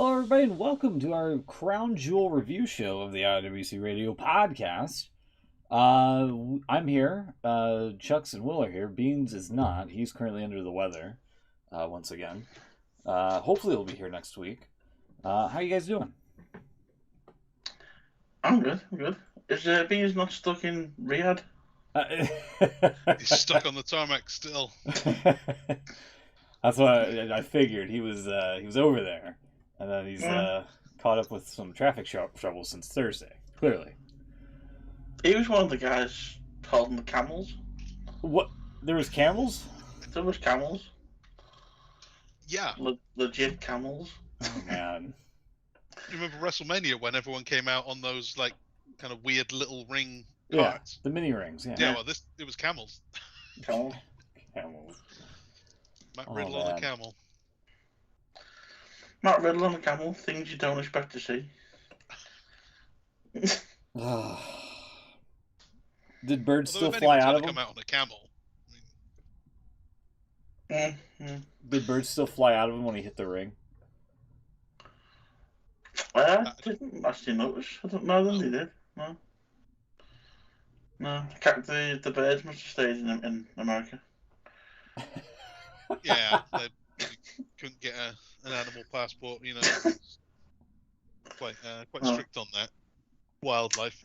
Hello, everybody, and welcome to our Crown Jewel review show of the IWC Radio podcast. I'm here. Chucks and Will are here. Beans is not. He's currently under the weather, once again. Hopefully he'll be here next week. How you guys doing? I'm good. Is Beans not stuck in Riyadh? He's stuck on the tarmac still. That's what I figured. He was over there, and then he's caught up with some traffic trouble since Thursday. Clearly, he was one of the guys holding the camels. What? There was camels? There was camels. Yeah. Legit camels. Oh man. You remember WrestleMania when everyone came out on those like kind of weird little ring Yeah, carts? the mini rings. Yeah. Yeah. Well, it was camels. Camels. Camels. Matt Riddle on a camel. Matt Riddle on a camel. Things you don't expect to see. Did birds Although still if fly anyone's out gonna of him? come out on a camel. Did birds still fly out of him when he hit the ring? I didn't actually notice. I don't know that they did. No. The birds must have stayed in America. Yeah, they couldn't get an animal passport. You know, quite strict on that. Wildlife.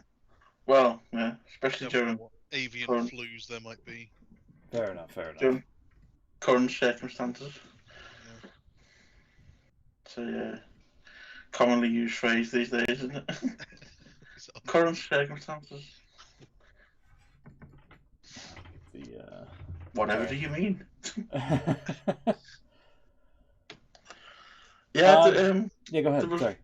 Well, yeah, especially during what avian flus there might be. Fair enough. During current circumstances. Yeah. So yeah, commonly used phrase these days, isn't it? Current circumstances. Whatever do you mean? Yeah, go ahead. There was Sorry.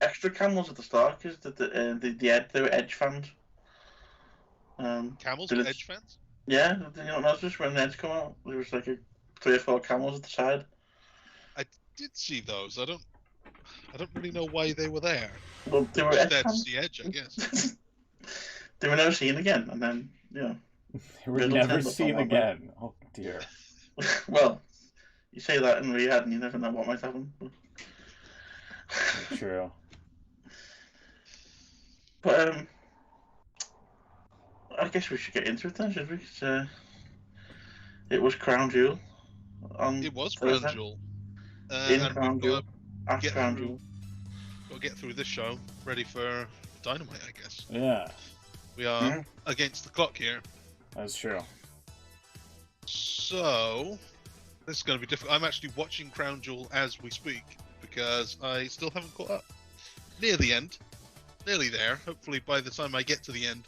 extra camels at the start because they were Edge fans. Camels were Edge fans? Yeah, you don't notice when the Edge come out, there was like 3 or 4 camels at the side. I did see those. I don't really know why they were there. Well, they were Edge fans. The Edge, I guess. They were never seen again, and then they were never seen again. Oh dear. Well, you say that in Riyadh, and you never know what might happen. True. But I guess we should get into it then, should we? It was Crown Jewel. It was Crown Jewel. Crown Jewel. After Crown Jewel. Got to get through this show, ready for Dynamite, I guess. Yeah. We are against the clock here. That's true. So, this is going to be difficult. I'm actually watching Crown Jewel as we speak because I still haven't caught up. Near the end. Nearly there. Hopefully by the time I get to the end,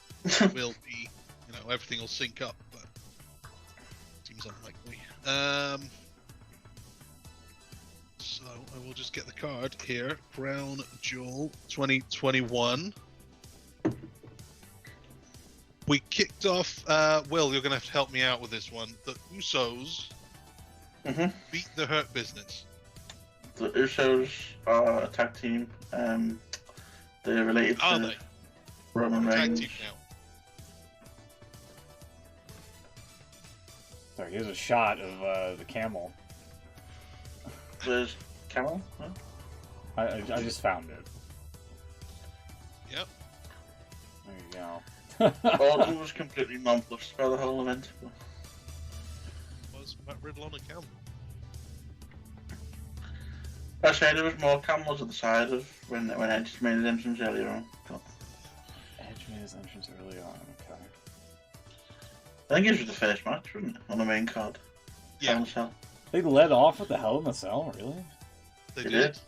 we'll be, everything will sync up, but seems unlikely. So, I will just get the card here. Crown Jewel 2021. We kicked off, Will, you're going to have to help me out with this one. The Usos beat the Hurt Business. The Usos are a tag team. They're related to Roman Reigns. Tag team now. Sorry, here's a shot of the camel. There's camel? Huh? I just found it. Yep. There you go. Gordon was completely nonplussed by the whole event. Was Matt Riddle on a camel? I say there was more camels at the side of when Edge made his entrance earlier on. Edge made his entrance early on, okay. I think it was the first match, wasn't it? On the main card. Yeah. Hell in a Cell. They led off with the Hell in a Cell, really? They They did. did.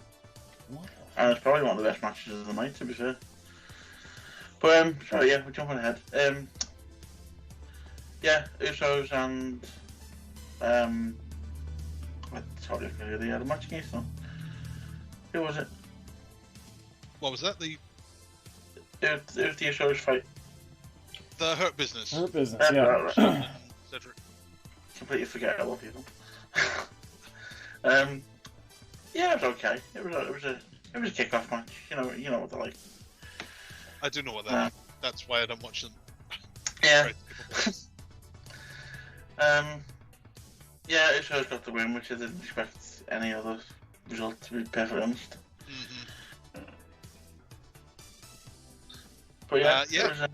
What? And it's probably one of the best matches of the night, to be fair. But sorry, yeah, we're jumping ahead. Yeah, Usos and sorry, they had a match against them. Who was it? What was that? It was the Usos fight. The Hurt Business. Hurt Business, yeah. Right. Cedric. Completely forget a lot of people. Yeah, it was okay. It was a kick-off match. You know what they're like. I do know what that is. That's why I don't watch them. Yeah. Yeah, Usos got the win, which I didn't expect any other result, to be perfectly honest. Mm-hmm. But yeah, yeah.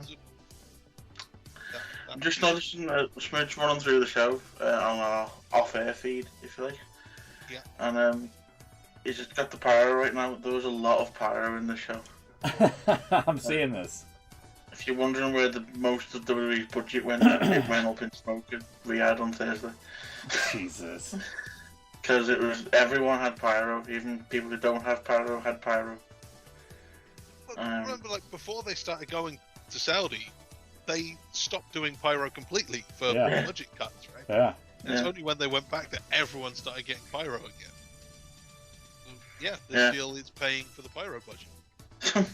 I'm just noticing Smooch running through the show on our off-air feed, if you like. Yeah. And he's just got the pyro right now. There was a lot of pyro in the show. I'm seeing this. If you're wondering where the most of WWE's budget went, it went up in smoke at Riyadh on Thursday. Jesus. Because everyone had pyro, even people who don't have pyro had pyro. Remember, like, before they started going to Saudi, they stopped doing pyro completely for budget cuts, right? Yeah. And it's only when they went back that everyone started getting pyro again. So, yeah, this deal is paying for the pyro budget.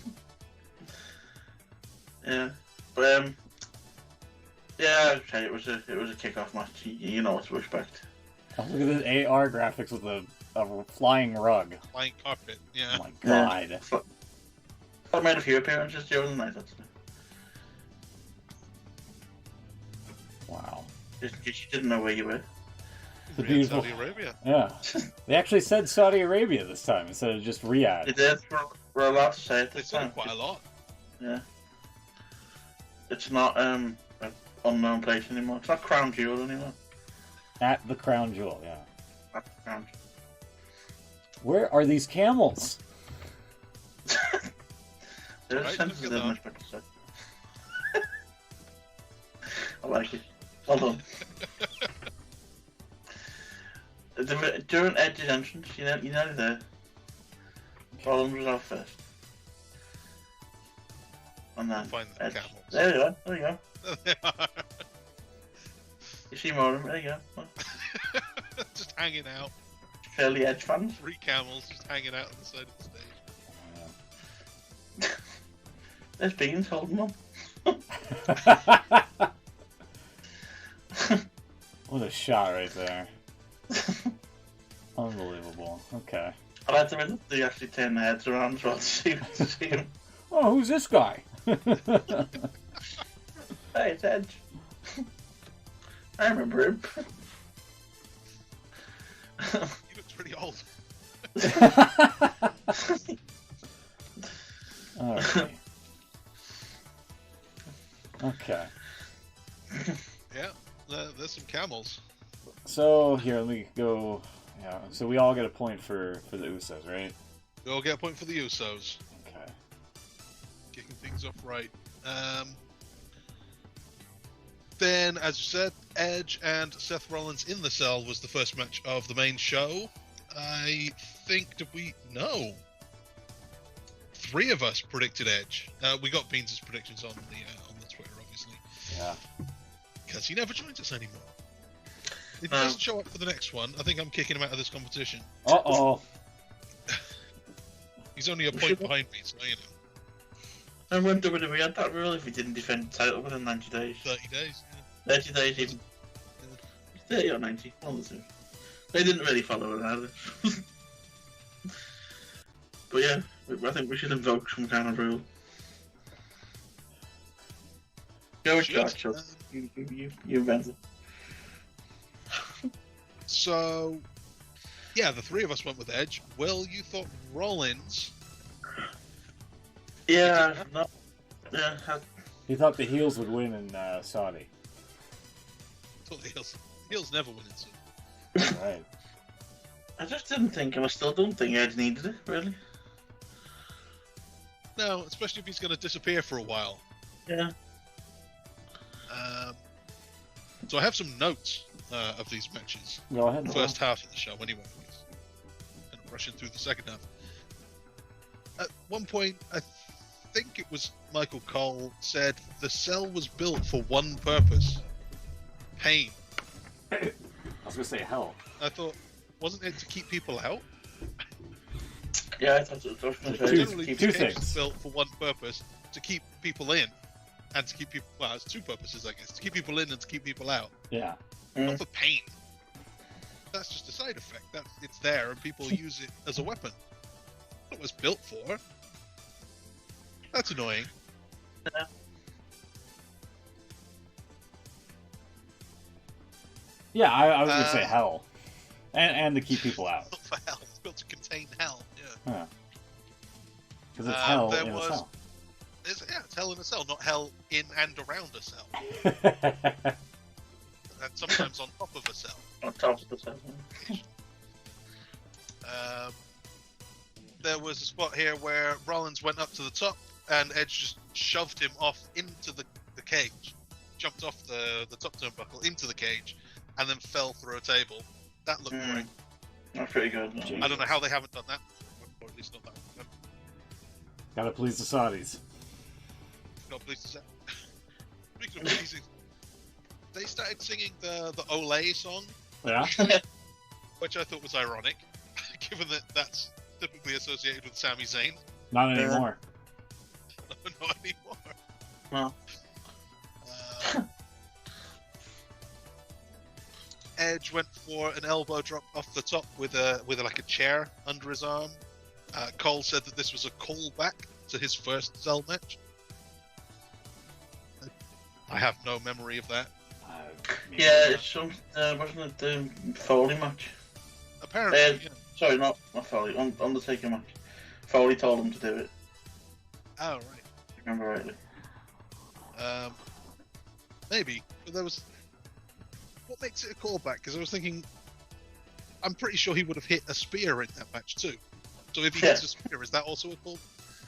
Yeah, but yeah, okay, it was a kickoff match. You know what to expect. Oh, look at this AR graphics with a flying rug. Flying carpet, yeah. Oh my god. Yeah. I made a few appearances during the night, actually. Wow. Just in case you didn't know where you were. The beautiful Saudi Arabia. Yeah. They actually said Saudi Arabia this time instead of just Riyadh. They did. We're allowed to say it They this said time. it quite a lot. Yeah. It's not an unknown place anymore. It's not Crown Jewel anymore. At the Crown Jewel, yeah. At the Crown Jewel. Where are these camels? There's Right, sensitive look at much better said. I like it. Hold on. During Edge's entrance, you know there. Rollins was out first. And then Find the Edge. camels. There you go. There you go. They are. You see more of them. There you go. Just hanging out. Fairly Edge fans. 3 camels just hanging out on the side of the stage. There's Beans holding them. What a shot right there. Unbelievable. Okay. I like the way that they actually turn their heads around as well to see him. Oh, who's this guy? Hey, it's Edge. I remember him. He looks pretty old. Alright. Okay. Yeah, there's some camels. So, here, let me go. Yeah, so we all get a point for the Usos, right? We all get a point for the Usos. Okay. Kicking things off right. Then, as you said, Edge and Seth Rollins in the Cell was the first match of the main show. I think, did we? No. 3 of us predicted Edge. We got Beans' predictions on the Twitter, obviously. Yeah. Because he never joins us anymore. If he doesn't show up for the next one, I think I'm kicking him out of this competition. Uh-oh. He's only a point behind me, so you know. And when WWE had that rule, if he didn't defend the title within 90 days. 30 days, yeah. 30 days even. 30 or 90, one of the two. They didn't really follow it either. But yeah, I think we should invoke some kind of rule. Go with Josh, you invented. So, yeah, the 3 of us went with Edge. Will, you thought Rollins? Yeah, no. Yeah, He thought the heels would win in Saudi. Thought the heels never win in Saudi. Right. I just didn't think, and I still don't think Edge needed it, really. No, especially if he's going to disappear for a while. Yeah. So I have some notes of these matches. Go ahead. The first half of the show, anyway. Kind of rushing through the second half. At one point, I think it was Michael Cole said the cell was built for one purpose: pain. I was gonna say hell. I thought, wasn't it to keep people out? Yeah, I thought it was Generally, two the cage things. is built for one purpose: to keep people in, and to keep people. Well, it's 2 purposes, I guess: to keep people in and to keep people out. Yeah. Not for pain. That's just a side effect. It's there, and people use it as a weapon. That's what it was built for. That's annoying. Yeah, I was gonna say hell. And to keep people out. Built for hell. It's built to contain hell. Yeah. Because it's hell there in a was- cell. It's Hell in a Cell, not hell in and around a cell. And sometimes on top of a cell. On top of the cell. There was a spot here where Rollins went up to the top and Edge just shoved him off into the cage. Jumped off the top turnbuckle into the cage and then fell through a table. That looked great. That's pretty good. I don't know how they haven't done that. Or at least not that one. Gotta please the Saudis. Not pleased to say. Speaking of pleasing, they started singing the Olay song. Yeah. Which I thought was ironic, given that that's typically associated with Sami Zayn. Not anymore. Not anymore. No. Edge went for an elbow drop off the top with a chair under his arm. Cole said that this was a callback to his first Cell match. I have no memory of that. Yeah, it's some wasn't it the Foley match? Apparently, yeah. Sorry, not Foley. Undertaker match. Foley told him to do it. Oh right. If I remember rightly. Maybe, but there was. What makes it a callback? Because I was thinking, I'm pretty sure he would have hit a spear in that match too. So if he hits a spear, is that also a call?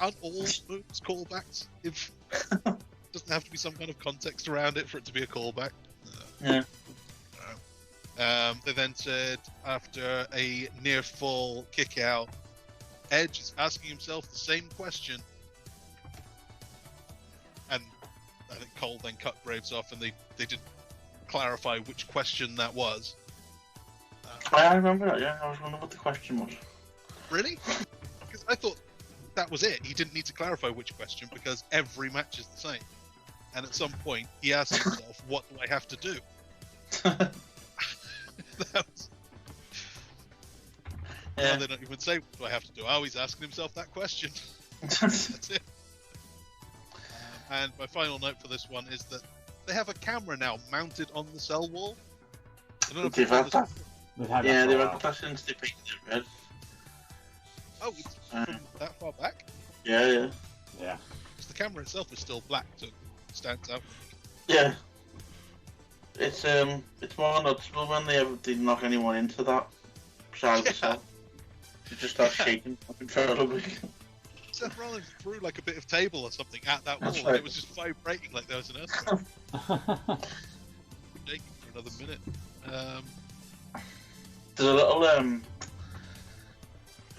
Aren't all moves callbacks? If doesn't have to be some kind of context around it for it to be a callback. Yeah. They then said after a near fall kick out, Edge is asking himself the same question, and I think Cole then cut Graves off, and they didn't clarify which question that was. I remember that. Yeah, I was wondering what the question was. Really? Because I thought that was it. He didn't need to clarify which question because every match is the same. And at some point, he asked himself, "What do I have to do?" That was... Yeah. They don't even say, "What do I have to do?" Oh, he's asking himself that question. That's it. And my final note for this one is that they have a camera now mounted on the cell wall. I don't know if They've had that. Yeah, they've had that. that since they painted it red. Oh, it's from that far back? Yeah. Yeah. Because the camera itself is still black, so it stands out. Yeah. It's more noticeable when they knock anyone into that side of the cell. They just start shaking uncontrollably. Seth Rollins threw like a bit of table or something at that wall, That's and right. it was just vibrating like there was an earthquake. Shaking for another minute. There's a little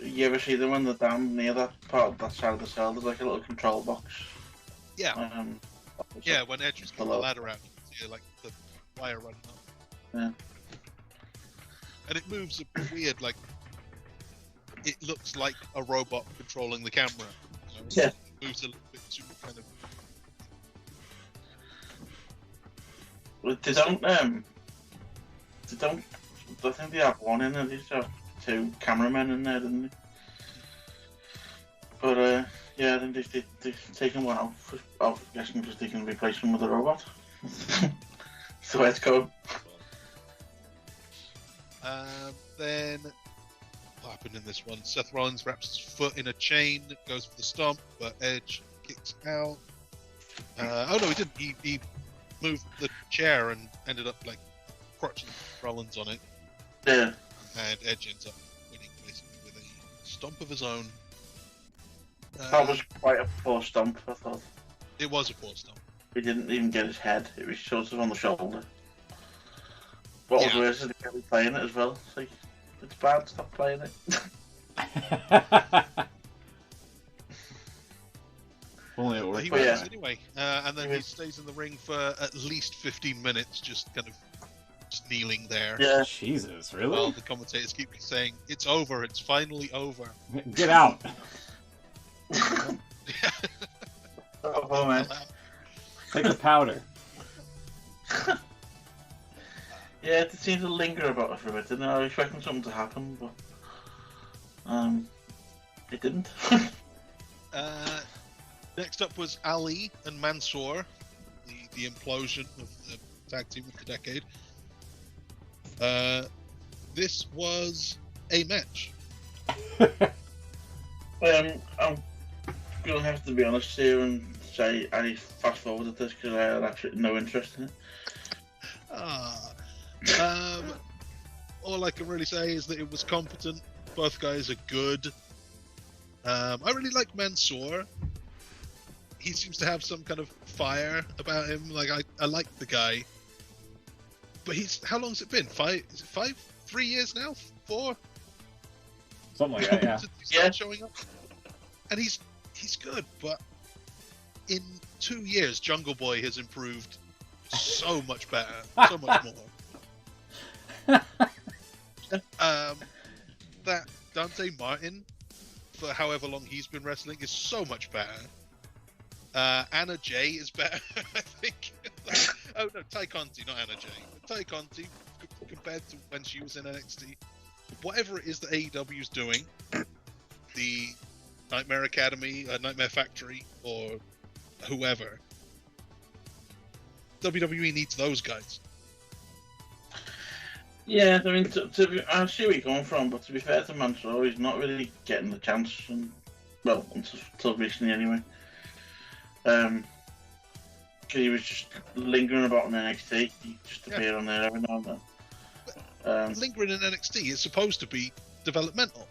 you ever see them when they're down near that part, that side of the cell? There's like a little control box. Yeah. Yeah, when Edge was coming the ladder out, you see like the wire running up. Yeah. And it moves a bit weird, like it looks like a robot controlling the camera. You know? Yeah. It moves a little bit too kind of. Well, they don't. I think they have one in there. They just have two cameramen in there, didn't they? But yeah, I think they've taken one off. I'm guessing because they can replace them with a robot. That's the way it's going. Then what happened in this one? Seth Rollins wraps his foot in a chain, goes for the stomp, but Edge kicks out. Oh no, he didn't. He moved the chair and ended up like crotching Rollins on it. Yeah. And Edge ends up winning basically with a stomp of his own. That was quite a poor stomp, I thought. It was a poor stomp. He didn't even get his head. It was sort of on the shoulder. What was worse is they kept playing it as well. It's like, it's bad, stop playing it. Only it worked. He wins anyway. And then he stays in the ring for at least 15 minutes, just kind of just kneeling there. Yeah. Jesus, really? Well, the commentators keep saying, "It's over, it's finally over." Get out! Oh man. Take the powder. Yeah, it seemed to linger about it for a bit, didn't it? I was expecting something to happen, but it didn't. Next up was Ali and Mansoor, the implosion of the tag team of the decade. This was a match. I'm gonna have to be honest here and say I fast forwarded this because I had absolutely no interest in it. All I can really say is that it was competent. Both guys are good. I really like Mansoor. He seems to have some kind of fire about him. Like I like the guy. But how long has it been? 5? Is it 5? 3 years now? 4? Something like that, yeah. Since he started showing up. And he's good, but in 2 years, Jungle Boy has improved so much better, so much more. That Dante Martin, for however long he's been wrestling, is so much better. Anna Jay is better, I think. Oh no, Ty Conti, not Anna Jay. Ty Conti, compared to when she was in NXT, whatever it is that AEW is doing, the Nightmare Academy, Nightmare Factory, or whoever, WWE needs those guys. Yeah, I mean, I see where you're coming from, but to be fair to Mansoor, he's not really getting the chance, until recently anyway. Because he was just lingering about in NXT. He just appeared on there every now and then. Lingering in NXT is supposed to be developmental.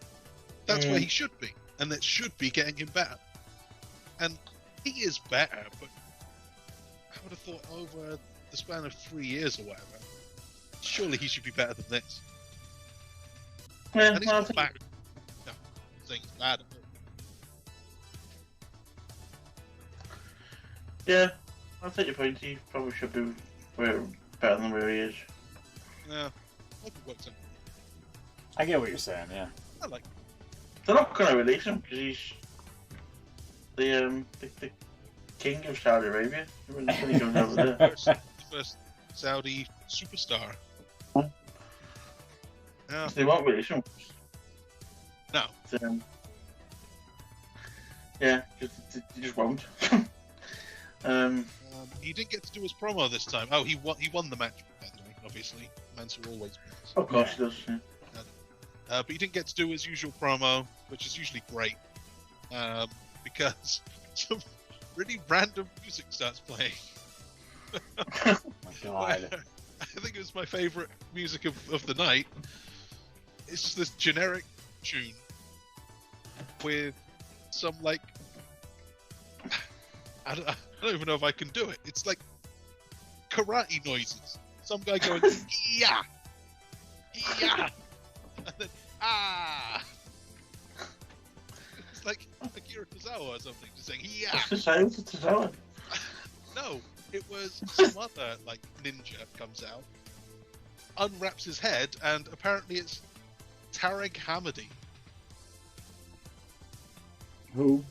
That's where he should be, and that should be getting him better. And he is better, but I would have thought over the span of 3 years or whatever, surely he should be better than this. Yeah, and he's not back. No, saying it's bad. Yeah, I'll take your point. He probably should be better than where he is. Yeah, hope it works out. I get what you're saying, yeah. I like it. They're not going to release him because he's the king of Saudi Arabia. When he goes over there. The first Saudi superstar. Huh? Yeah. They won't release him. No. Yeah, they just won't. He didn't get to do his promo this time. Oh, he won the match, by the way, obviously. Mansoor always wins. Of course he does, yeah. But he didn't get to do his usual promo, which is usually great, because some really random music starts playing. Oh my god. I think it was my favourite music of the night. It's just this generic tune with some, like, I don't even know if I can do it. It's like karate noises. Some guy going, yeah, yeah, and then, ah. It's like Akira Tozawa or something, just saying, yeah. It's the Tozawa. No, it was some other, like, ninja comes out, unwraps his head, and apparently it's Tarek Hamadi. Who?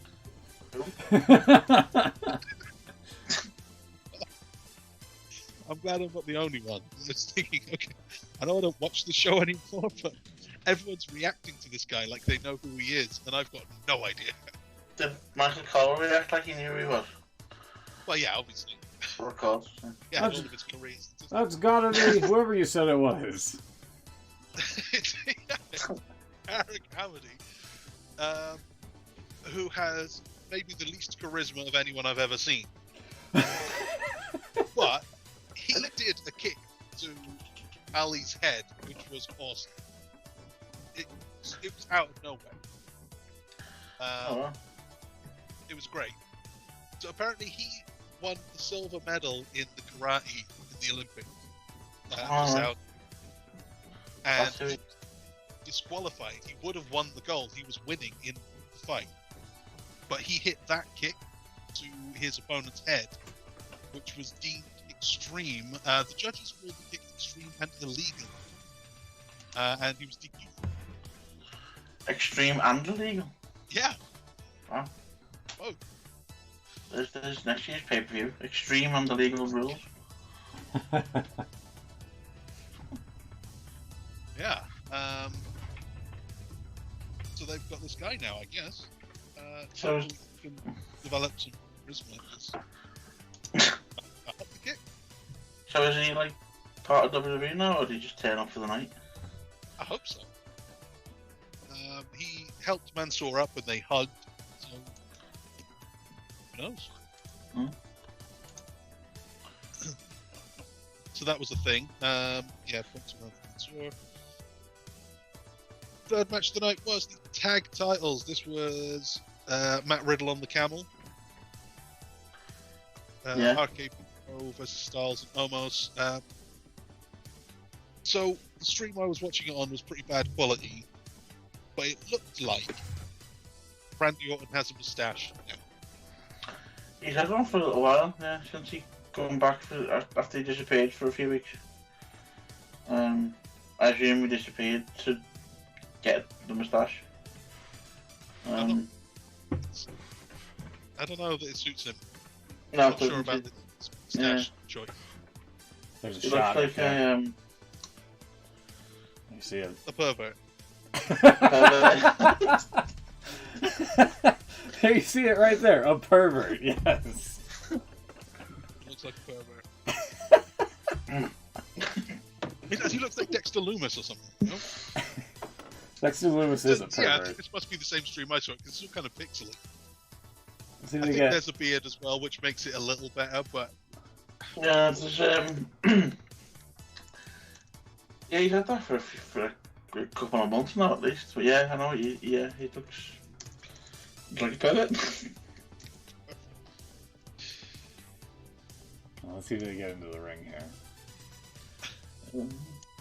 I'm glad I'm not the only one. I was thinking, okay, I know I don't watch the show anymore, but everyone's reacting to this guy like they know who he is, and I've got no idea. Did Michael Cole react like he knew who he was? Well, yeah, obviously. Of course. Yeah, all of his careers. That's gotta be whoever you said it was. Tarek Hamadi, who has maybe the least charisma of anyone I've ever seen. But he did a kick to Ali's head, which was awesome. It was out of nowhere. It was great. So apparently he won the silver medal in the karate in the Olympics. And he was disqualified. He would have won the gold. He was winning in the fight. But he hit that kick to his opponent's head, which was deemed extreme. The judges ruled the kick extreme and illegal. And he was DQ'd. Extreme and illegal? Yeah. Wow. Whoa. There's next year's pay-per-view. Extreme and illegal rules. Yeah. So they've got this guy now, I guess. So he can develop some charisma. I hope the kick. So is he like part of WWE now, or did he just turn up for the night? I hope so. He helped Mansoor up and they hugged. So who knows? So that was a thing. Yeah, points of sure. Third match of the night was the tag titles. This was Matt Riddle on the Camel. Arcade Pro versus Styles and Omos. So the stream I was watching it on was pretty bad quality, but it looked like Randy Orton has a moustache now. He's had one for a little while, yeah, since he come back after he disappeared for a few weeks. I assume he disappeared to get the moustache. I don't know that it suits him. No, I'm not sure about the moustache choice. There's a He shot. looks like You see it. A pervert. You see it right there. A pervert. Yes. Looks like a pervert. He looks like Dexter Loomis or something. You know? Dexter Loomis is a Yeah, I pervert. think this must be the same stream I saw because it's all kind of pixely. See I they think get... there's a beard as well, which makes it a little better, but yeah, there's, yeah, he's had that for a couple of months now at least. But yeah, I know. He looks like a pervert. Well, let's see if they get into the ring here.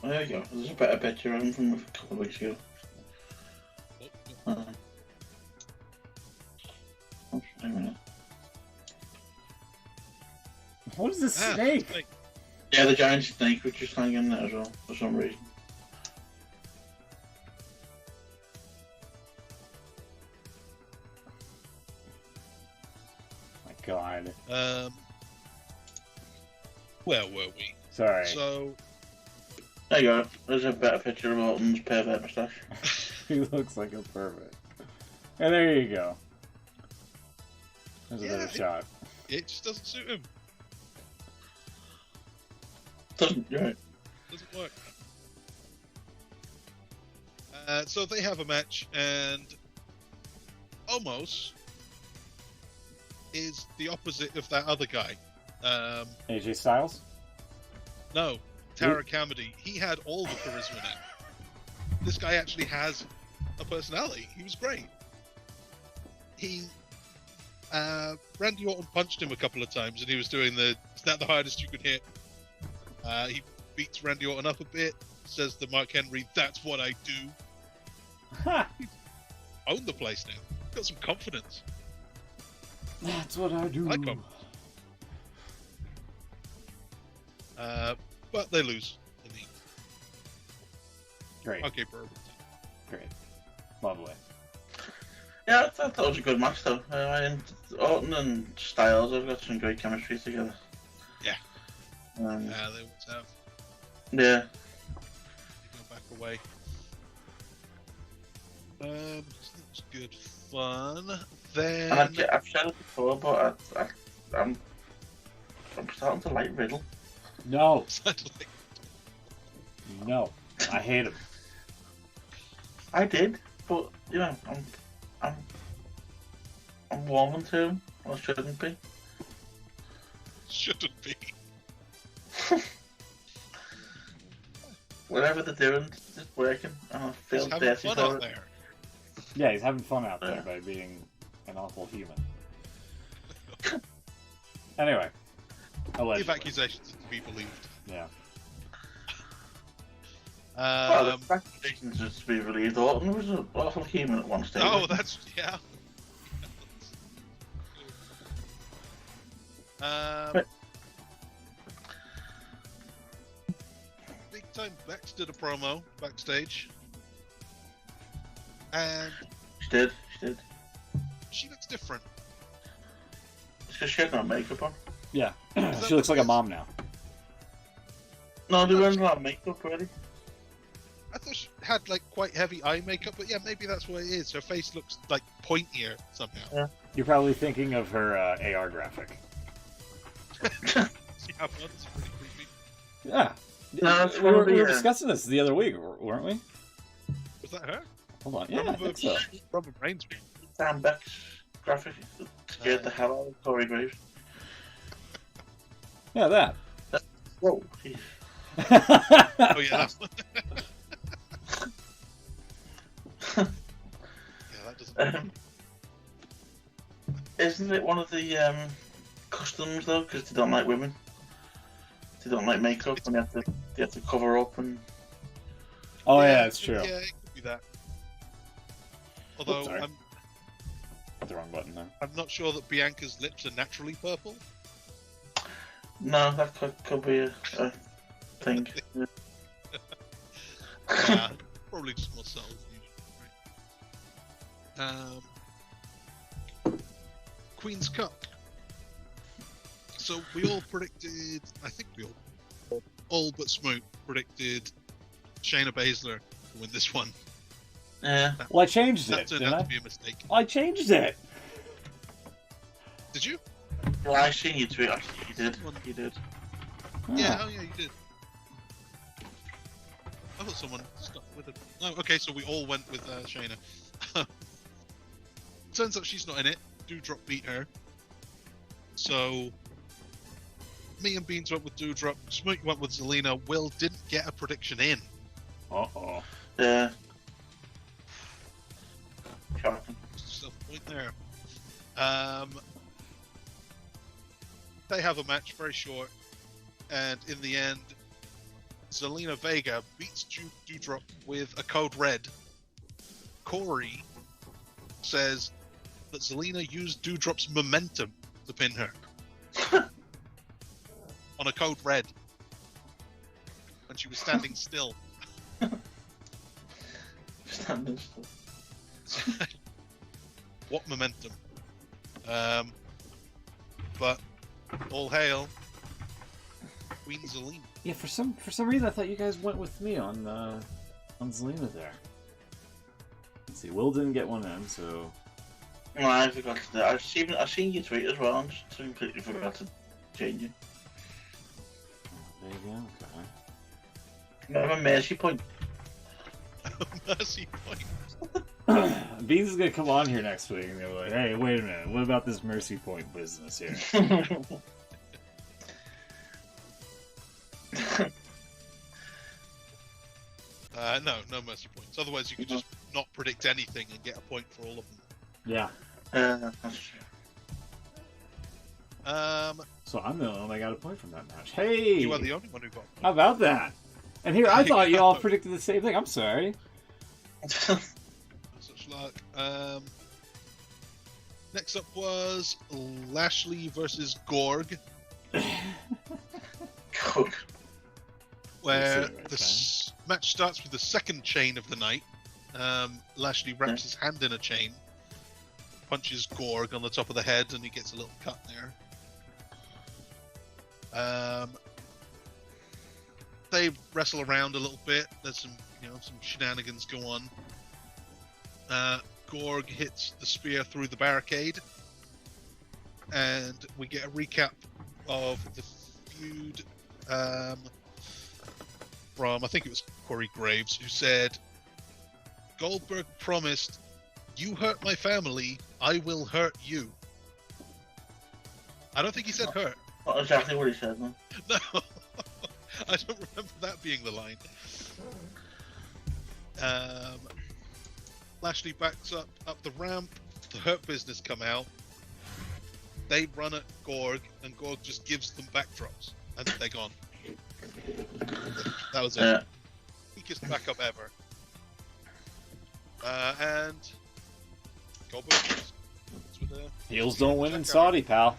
There you go. There's a better picture of him from a couple of weeks ago. Oh, wait a minute. What is this snake? Yeah, the giant snake which is hanging in there as well for some reason. My God. Where were we? Sorry. So There you go. There's a better picture of Orton's pervert moustache. He looks like a pervert. And there you go. There's another shot. it just doesn't suit him. Doesn't right? Doesn't work. So they have a match, and Omos is the opposite of that other guy. AJ Styles? No, Tara Camady. He had all the charisma now. This guy actually has a personality. He was great. Randy Orton punched him a couple of times, and he was doing is that the hardest you could hit? He beats Randy Orton up a bit, says to Mark Henry, "That's what I do." Ha! Own the place now. Got some confidence. That's what I do. I like him. But they lose in the end. Great. Okay, bro. Great. Lovely. Yeah, I thought that was a good match though. Orton and Styles have got some great chemistry together. Yeah. They always have. Yeah. They go back away. It's good fun. Then And I've said it before, but I'm starting to like Riddle. No. No. I hate him. I did, but you know, I'm warming to him. Or shouldn't be. Shouldn't be. Whatever they're doing, it's working. And I feel He's having dirty fun for out it. there. Yeah, he's having fun out there Yeah. by being an awful human. Anyway. Give Allegedly. accusations to be believed. Yeah. Well, the accusations is to be relieved. Orton was an awful human at one stage. Oh, that's yeah. Big time Bex did a promo backstage, and She did. she looks different. It's because she had no makeup on. Yeah. She looks like a mom now. No, they weren't allowed makeup really. I thought she had like quite heavy eye makeup, but yeah, maybe that's what it is. Her face looks like pointier somehow. Yeah. You're probably thinking of her AR graphic. See how fun? It's pretty creepy. Yeah. No, it's we were probably, discussing this the other week, weren't we? Was that her? Hold on. Yeah, I think so. Robin Reigns. Sam Beck's graphic scared the hell out of Corey Graves. Yeah, that. Whoa. Oh yeah, that's. Yeah, that doesn't. Isn't it one of the customs though? Because they don't like women. They don't like makeup, and they have to cover up and. Oh yeah, it's true. Yeah, it could be that. Although sorry. I'm Hit the wrong button there. not sure that Bianca's lips are naturally purple. No, that could be a thing. Yeah, probably just more cells usually. Right. Queen's Cup. So we all predicted. I think we all but Smoot predicted Shayna Baszler to win this one. Yeah. Well, I changed That it, turned didn't out I? to be a mistake. I changed it. Did you? Well, I seen you tweet. Actually, you did. You did. Yeah, oh yeah, you did. I thought someone stuck with it. No, okay, so we all went with Shayna. Turns out she's not in it. Doudrop beat her. So, me and Beans went with Doudrop. Smoot went with Zelina. Will didn't get a prediction in. Uh-oh. Yeah. Shocking. Just a point there. They have a match, very short, and in the end, Zelina Vega beats Doudrop with a code red. Corey says that Zelina used Doudrop's momentum to pin her on a code red when she was standing still. Standing still. What momentum? But all hail Queen Zelina. Yeah, for some reason I thought you guys went with me on Zelina there. Let's see, Will didn't get one in, so No, I forgot to do that. I've seen you tweet as well. I just completely forgot to change it. there you go. Remember Mercy Point? Mercy point. Okay. Beans is gonna come on here next week and they're like, "Hey, wait a minute, what about this Mercy Point business here?" No mercy points. Otherwise, you could just not predict anything and get a point for all of them. Yeah. That's true. So I'm the only one that got a point from that match. Hey, You are the only one who got. how about that? And here, I thought you all predicted the same thing. I'm sorry. Such luck. Next up was Lashley versus Gorg, Cook. where Right, the match starts with the second chain of the night. Lashley wraps his hand in a chain, punches Gorg on the top of the head, and he gets a little cut there. They wrestle around a little bit. There's some shenanigans go on. Gorg hits the spear through the barricade, and we get a recap of the feud from, I think it was Corey Graves, who said, Goldberg promised, "You hurt my family, I will hurt you." I don't think he said hurt. Not exactly what he said, no. No, I don't remember that being the line. Lashley backs up the ramp. The Hurt Business come out. They run at Gorg, and Gorg just gives them backdrops, and they're gone. That was it. Yeah. Weakest backup ever. And Goldberg wins. With a Heels don't win in Saudi, pal.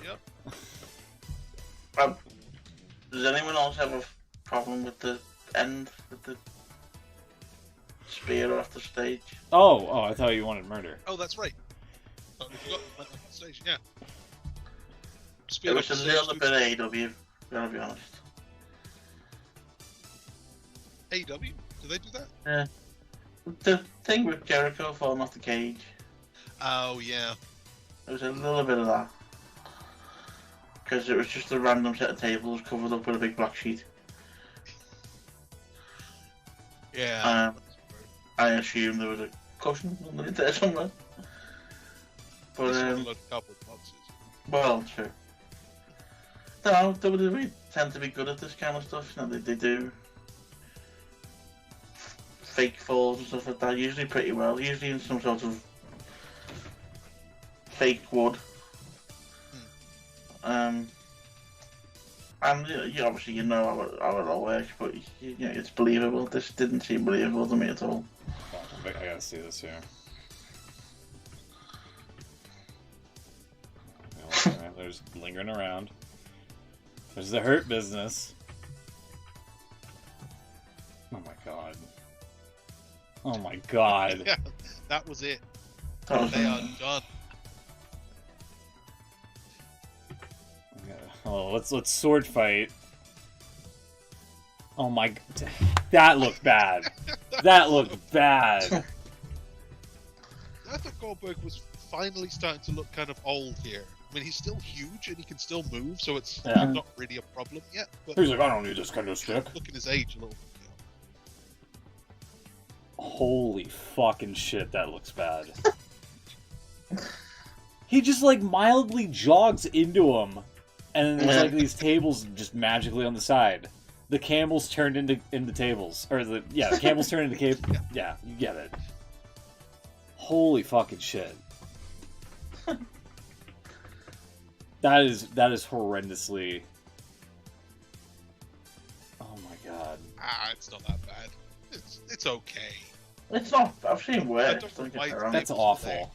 Yep. Does anyone else have a problem with the end, with the spear off the stage? Oh, I thought you wanted murder. Oh, that's right. Oh, we forgot the stage. Yeah. It was a little bit AEW, gotta be honest. AEW? Do they do that? Yeah. The thing with Jericho falling off the cage, Oh yeah. there was a little bit of that. Because it was just a random set of tables covered up with a big black sheet. Yeah. I assume there was a cushion underneath there somewhere. But, This one looked a couple of boxes. well, sure. No, WWE tend to be good at this kind of stuff. You know, they do fake falls and stuff like that. Usually pretty well. Usually in some sort of fake wood. And obviously you know how it all works, but it's believable. This didn't seem believable to me at all. Oh, I gotta see this here. There's lingering around. There's the Hurt Business. Oh my god. Oh my god. Yeah, that was it. They are done. Oh, let's sword fight. Oh my, that looked bad. That looked bad. I thought Goldberg was finally starting to look kind of old here. I mean, he's still huge and he can still move, so it's not really a problem yet. But he's like, I don't need this kind of stick. Look at his age a little. Holy fucking shit, that looks bad. He just like mildly jogs into him, and there's like these tables just magically on the side. The camels turned into tables, or the camels turned into cables. Yeah, you get it. Holy fucking shit. That is horrendously. Oh my god. It's not that bad. It's okay. It's not. I've seen worse. That's awful.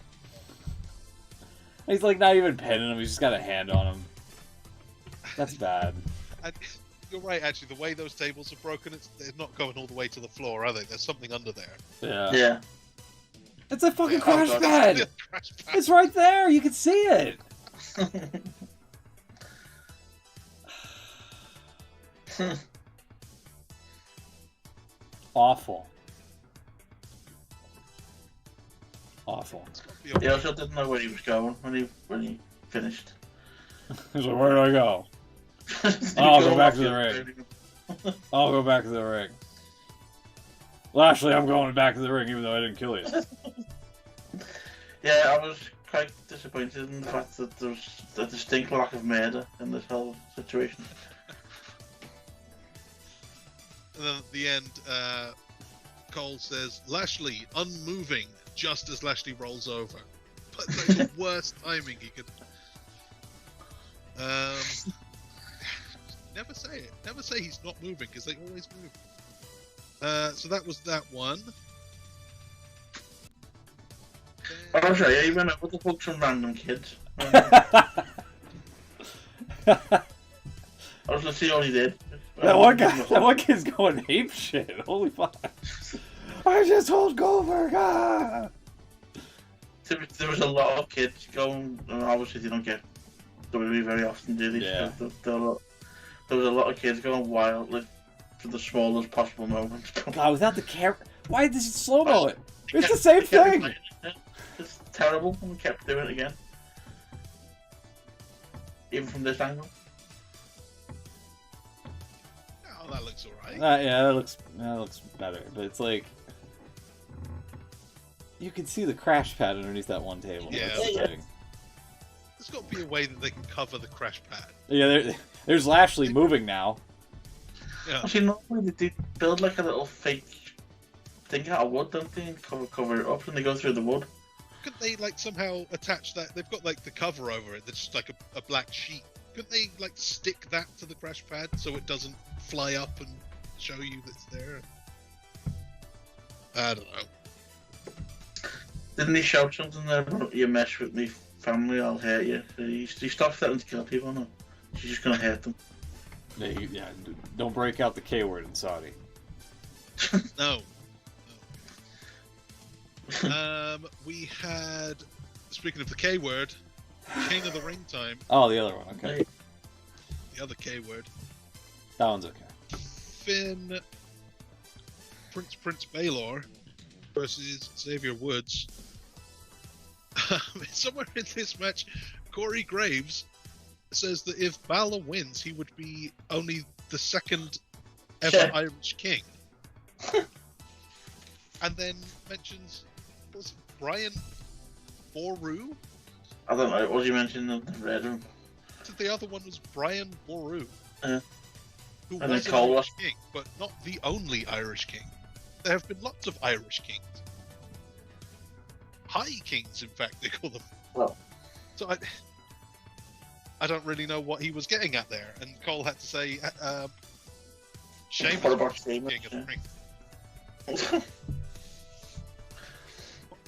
He's like not even pinning him. He's just got a hand on him. That's bad. And you're right. Actually, the way those tables are broken, they're not going all the way to the floor, are they? There's something under there. Yeah. Yeah. It's a fucking crash pad. It's right there. You can see it. Awful. Awful. He also didn't know where he was going when he finished. He's like, where do I go? I'll go back to the ring. I'll go back to the ring. Lashley, I'm going back to the ring even though I didn't kill you. Yeah, I was quite disappointed in the fact that there's a distinct lack of murder in this whole situation. And then at the end, Cole says, Lashley, unmoving, just as Lashley rolls over. But like the worst timing he could. Never say it. Never say he's not moving, because they always move. So that was that one. Oh, sorry, he went up with the fuck some random kids. I was gonna see all he did. That one kid's going ape shit. Holy fuck! I just told Goldberg. Ah! There was a lot of kids going, and obviously they don't get WWE very often, do they? Yeah. There was a lot of kids going wild, like, for the smallest possible moments. God, without the camera, why does it slow mo it? It's the same thing. It's terrible, and we kept doing it again, even from this angle. Oh, that looks alright. Yeah, that looks better, but it's like you can see the crash pad underneath that one table. Yeah. That's the thing. There's got to be a way that they can cover the crash pad. Yeah, there's Lashley moving now. Yeah. Actually, normally they build like a little fake thing out of wood, don't they, and cover it up when they go through the wood. Couldn't they like somehow attach that? They've got like the cover over it that's just like a black sheet. Couldn't they like stick that to the crash pad so it doesn't fly up and show you that it's there? I don't know. Didn't he shout something there about, you mess with me family, I'll hurt you? He stopped threatening to kill people, no? She's just gonna hurt them. Yeah, don't break out the K word in Saudi. No. We had, speaking of the K word, King of the Ring time. Oh, the other one, okay. The other K word. That one's okay. Finn, Prince Balor versus Xavier Woods. Somewhere in this match, Corey Graves says that if Balor wins, he would be only the second ever Irish king. And then mentions, was it Brian Boru? I don't know, what you mentioned, I've read him. the other one was Brian Boru, Yeah. who And was then an Cole Irish king, but not the only Irish king. There have been lots of Irish kings. High kings, in fact, they call them. Well, So I don't really know what he was getting at there, and Cole had to say, Sheamus what about was the Sheamus? king of the ring.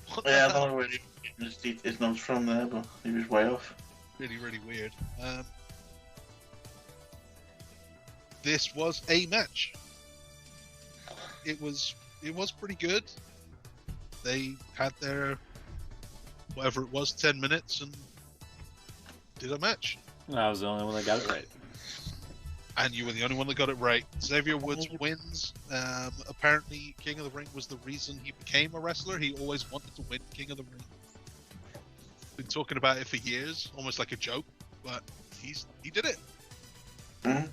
What the Yeah, I hell? don't know where he his notes from there, but he was way off. Really, really weird. This was a match. It was pretty good. They had their whatever it was, 10 minutes, and did a match. I was the only one that got it right. And you were the only one that got it right. Xavier Woods wins. Apparently, King of the Ring was the reason he became a wrestler. He always wanted to win King of the Ring. Been talking about it for years, almost like a joke, but he did it. Mm-hmm.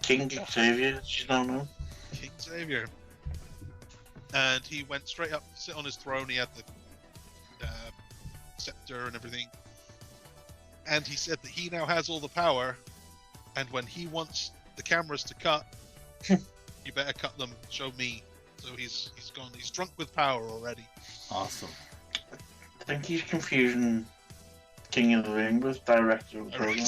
King Xavier, you don't know. King Xavier. And he went straight up to sit on his throne. He had the scepter and everything. And he said that he now has all the power. And when he wants the cameras to cut, you better cut them. Show me. So he's gone. He's drunk with power already. Awesome. I think he's confusing King of the Ring with director of the program.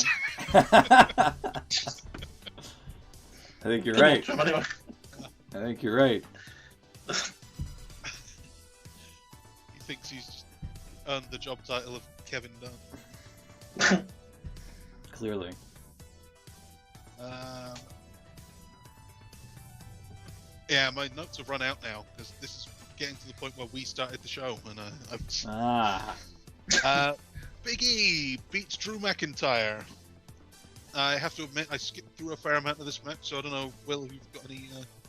I think you're right. Anyway. I think you're right. He thinks he's just earned the job title of Kevin Dunn. Clearly. Yeah, my notes have run out now because this is getting to the point where we started the show, and Big E beats Drew McIntyre. I have to admit, I skipped through a fair amount of this match, so I don't know, Will, if you've got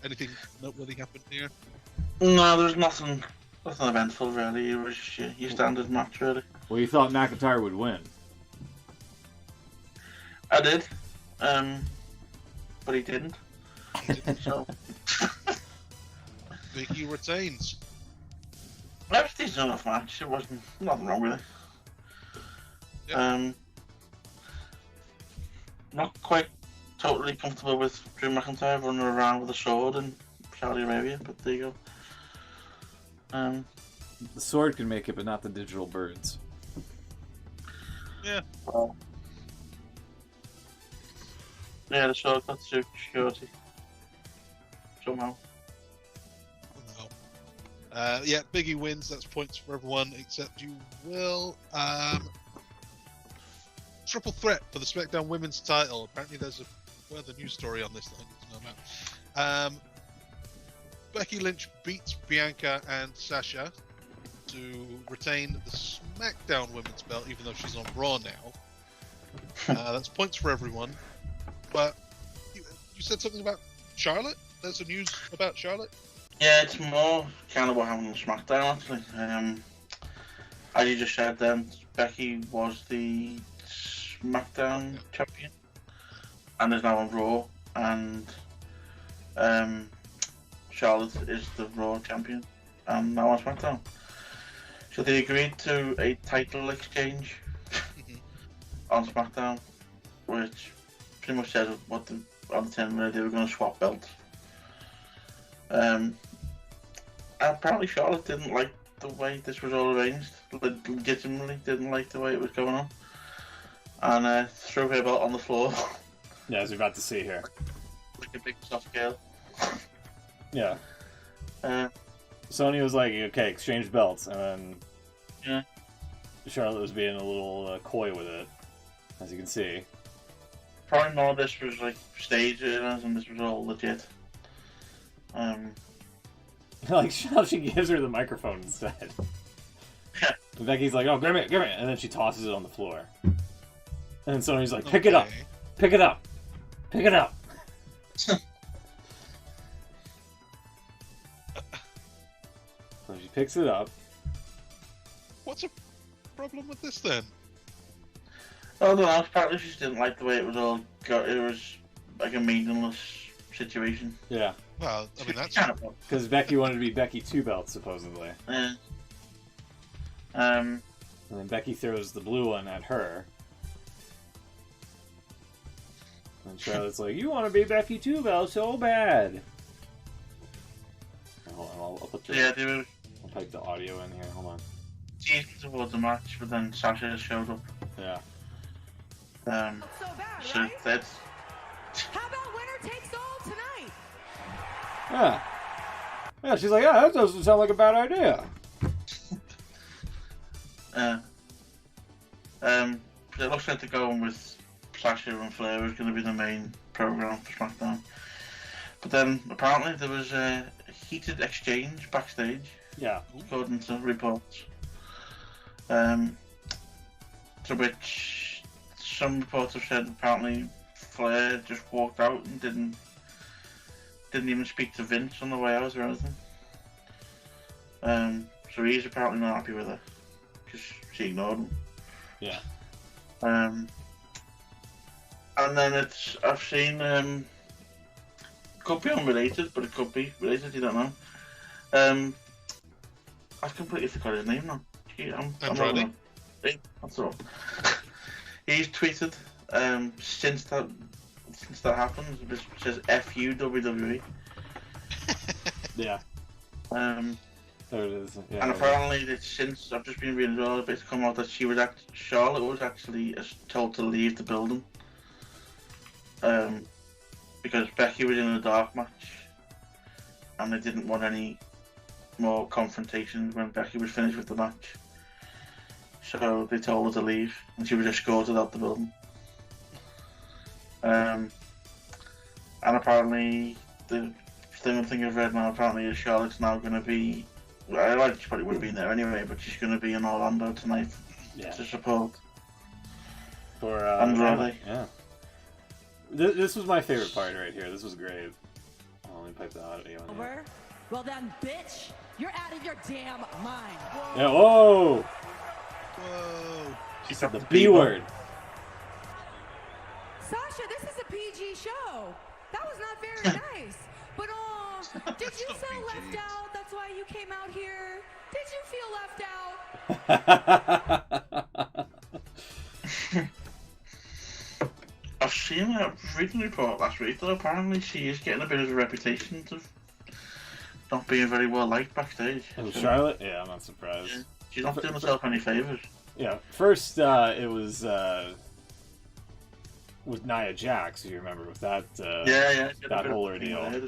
anything noteworthy happened here? No, there's nothing eventful really. It was your standard match really. Well, you thought McIntyre would win. I did, but he didn't. So Big E retains. that was a decent enough match. It wasn't nothing wrong with it. Yep. Not quite totally comfortable with Drew McIntyre running around with a sword in Saudi Arabia, but there you go. The sword can make it, but not the digital birds. Yeah. Well, yeah, the sword got through security somehow. No. Yeah, Big E wins. That's points for everyone except you, Will. Triple threat for the SmackDown Women's title. Apparently, there's a further news story on this that I need to know about. Becky Lynch beats Bianca and Sasha to retain the SmackDown Women's belt, even though she's on Raw now. That's points for everyone. But you said something about Charlotte? There's some news about Charlotte? Yeah, it's more kind of what happened on SmackDown actually. As you just said, Becky was the SmackDown champion and is now on Raw, and Charlotte is the Raw champion and now on SmackDown. So they agreed to a title exchange on SmackDown, which pretty much says what the other 10 minutes they were going to swap belts. Apparently Charlotte didn't like the way this was all arranged, legitimately didn't like the way it was going on, and threw her belt on the floor. Yeah, as you're about to see here. Like a big soft girl. Yeah. Uh, Sony was like, okay, exchange belts, and then Yeah. Charlotte was being a little coy with it, as you can see. Probably none of this was like staged, and this was all legit. Like how she gives her the microphone instead. Yeah. And Becky's like, oh, give it, and then she tosses it on the floor. And then Sony's like, pick it up, pick it up, pick it up. So she picks it up. What's a problem with this then? I don't know, apparently she just didn't like the way it was all got. It was like a meaningless situation. Yeah. Well, I mean, that's... Because Becky wanted to be Becky 2 belts, supposedly. Yeah. And then Becky throws the blue one at her. And Charlotte's like, you want to be Becky too, Belle, so bad. Hold on, I'll put the, Yeah, they were I'll pipe the audio in here. Hold on. teasing towards the match, but then Sasha showed up. Yeah. Um, So bad, so right? that's How about winner takes all tonight? Yeah. Yeah, she's like, yeah, that doesn't sound like a bad idea. it looks like they're going with Sasha and Flair is going to be the main program for SmackDown. But then apparently there was a heated exchange backstage, Yeah. according to reports. To which some reports have said apparently Flair just walked out and didn't even speak to Vince on the way out or anything. So he's apparently not happy with her because she ignored him. Yeah. And then I've seen could be unrelated, but it could be related. You don't know. I've completely forgot his name now. Andrade? That's all. He's tweeted since that happened. It says "F-U WWE." Yeah. There it is. Yeah, And apparently, since I've just been reading all of it's come out that Charlotte was actually told to leave the building. Because Becky was in a dark match, and they didn't want any more confrontations when Becky was finished with the match. So they told her to leave, and she was escorted out the building. And apparently, the thing I've read now apparently is Charlotte's now going to be. Well, she probably would have been there anyway, but she's going to be in Orlando tonight to support. For Andrade. Yeah. This was my favorite part right here. This was great. Oh, let me pipe the audio in here. Over? Well then, bitch, you're out of your damn mind. Yeah, whoa! Whoa. She said the B word. Sasha, this is a PG show. That was not very nice. But did you That's feel not left PG. out? That's why you came out here. Did you feel left out? I've seen a reading report last week that apparently she is getting a bit of a reputation of not being very well liked backstage. Oh, Charlotte? Yeah, I'm not surprised. Yeah, she's not doing herself any favours. Yeah, first it was with Nia Jax, if you remember, with that Yeah. that whole ordeal.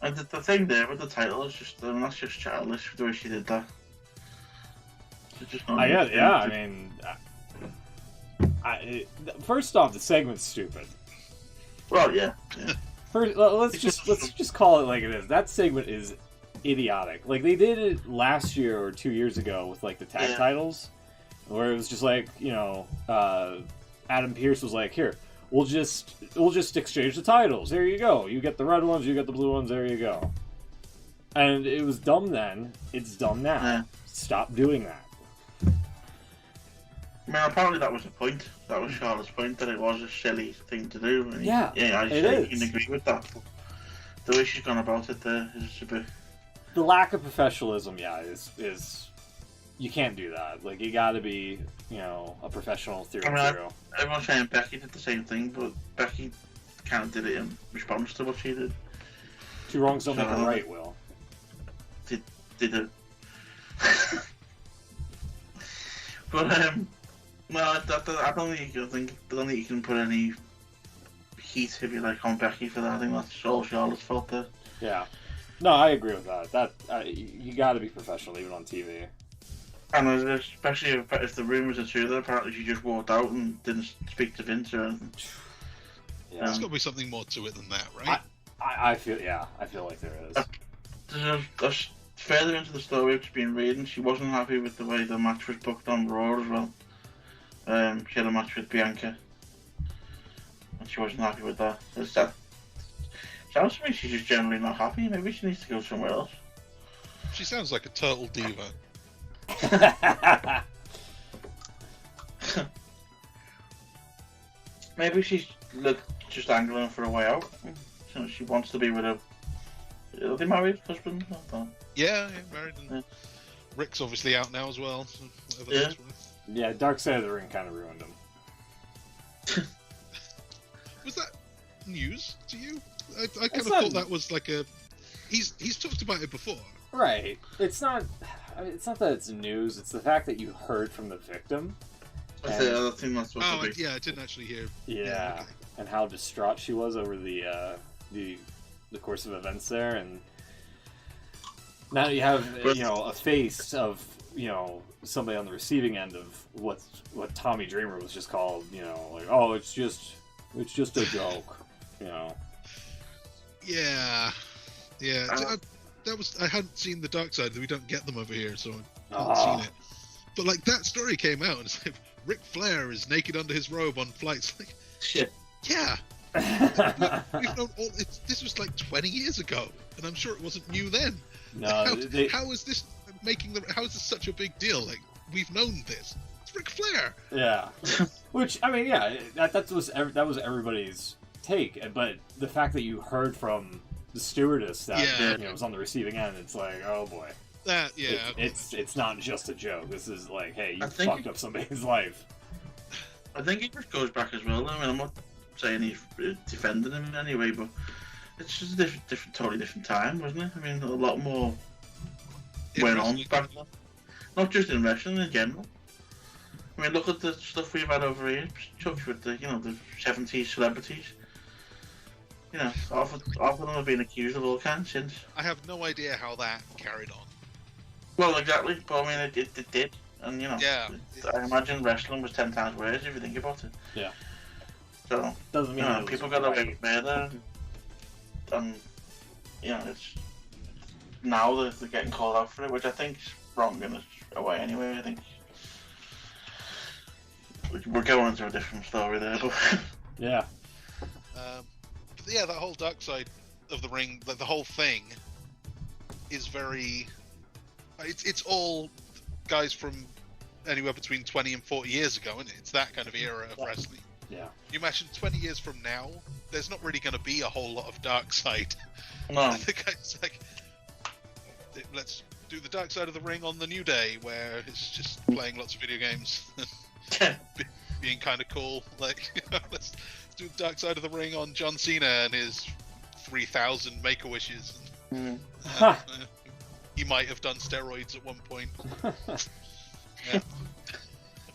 And the thing there with the title is just, that's just childish the way she did that. It's just not I mean, first off, the segment's stupid. Well, yeah. First, let's just call it like it is. That segment is idiotic. Like they did it last year or 2 years ago with like the tag titles, where it was just like Adam Pearce was like, "Here, we'll just exchange the titles. There you go. You get the red ones, you get the blue ones. There you go." And it was dumb then. It's dumb now. Yeah. Stop doing that. I mean, apparently that was the point. That was Charlotte's point, that it was a silly thing to do. And Yeah, I it can agree with that. The way she's gone about it there is a bit... The lack of professionalism, is you can't do that. Like, you gotta be, a professional through and through. Everyone's saying Becky did the same thing, but Becky kind of did it in response to what she did. Two wrongs don't make a right, Will. Did it. But, no, I don't think you can put any heat, if you like, on Becky for that. I think that's all Charlotte's fault there. Yeah. No, I agree with that. You got to be professional even on TV. And especially if the rumours are true, that apparently she just walked out and didn't speak to Vince or anything. Yeah. There's got to be something more to it than that, right? I feel like there is. Further into the story I've been reading, she wasn't happy with the way the match was booked on Raw as well. She had a match with Bianca, and she wasn't happy with that. Sounds to me she's just generally not happy. Maybe she needs to go somewhere else. She sounds like a total diva. Maybe she's just angling for a way out. So she wants to be with Are they married? Husband? I don't know. Yeah, married. And Yeah. Rick's obviously out now as well. So whatever Yeah. that's worth. Yeah, Dark Side of the Ring kind of ruined him. Was that news to you? I kind It's of not- thought that was like a. He's talked about it before. Right. It's not. I mean, it's not that it's news. It's the fact that you heard from the victim. That's And- the other thing that's supposed Oh, to be. yeah, I didn't actually hear. Yeah, okay. and how distraught she was over the course of events there, and now you have a face of somebody on the receiving end of what Tommy Dreamer was just called. Like, oh, it's just a joke. Yeah. That was. I hadn't seen the Dark Side. We don't get them over here, so I hadn't Ah. seen it. But like that story came out, and it's like Ric Flair is naked under his robe on flights. Like, Shit. yeah, we've known all. This was like 20 years ago, and I'm sure it wasn't new then. No, How is this making the? How is this such a big deal? Like we've known this. It's Ric Flair. yeah. Which I mean, yeah, that was everybody's take, but the fact that you heard from the stewardess that Yeah. was on the receiving end, it's like, oh boy. That yeah. It's not just a joke. This is like, hey, you I think fucked up somebody's life. I think it just goes back as well. I mean, I'm not saying he's defending him in any way, but it's just a totally different time, wasn't it? I mean, a lot more went on back then. Not just in wrestling, in general. I mean, look at the stuff we've had over here, Chuck, with the 70s celebrities. Half of them have been accused of all kinds since. I have no idea how that carried on. Well, exactly, but I mean, it did, and Yeah. I imagine wrestling was 10 times worse if you think about it. Yeah. So, Doesn't mean it was people got away right. with murder, and it's now they're getting called out for it, which I think is wrong in a way anyway. I think we're going into a different story there, but Yeah. But yeah, that whole Dark Side of the Ring, the whole thing, is very. It's all guys from anywhere between 20 and 40 years ago, isn't it? It's that kind of era of wrestling. Yeah. You imagine 20 years from now, there's not really going to be a whole lot of Dark Side. no. I think it's like, let's do the Dark Side of the Ring on the New Day, where it's just playing lots of video games, being kind of cool. Like, let's do the Dark Side of the Ring on John Cena and his 3,000 Make-A-Wishes. He might have done steroids at one point. Yeah.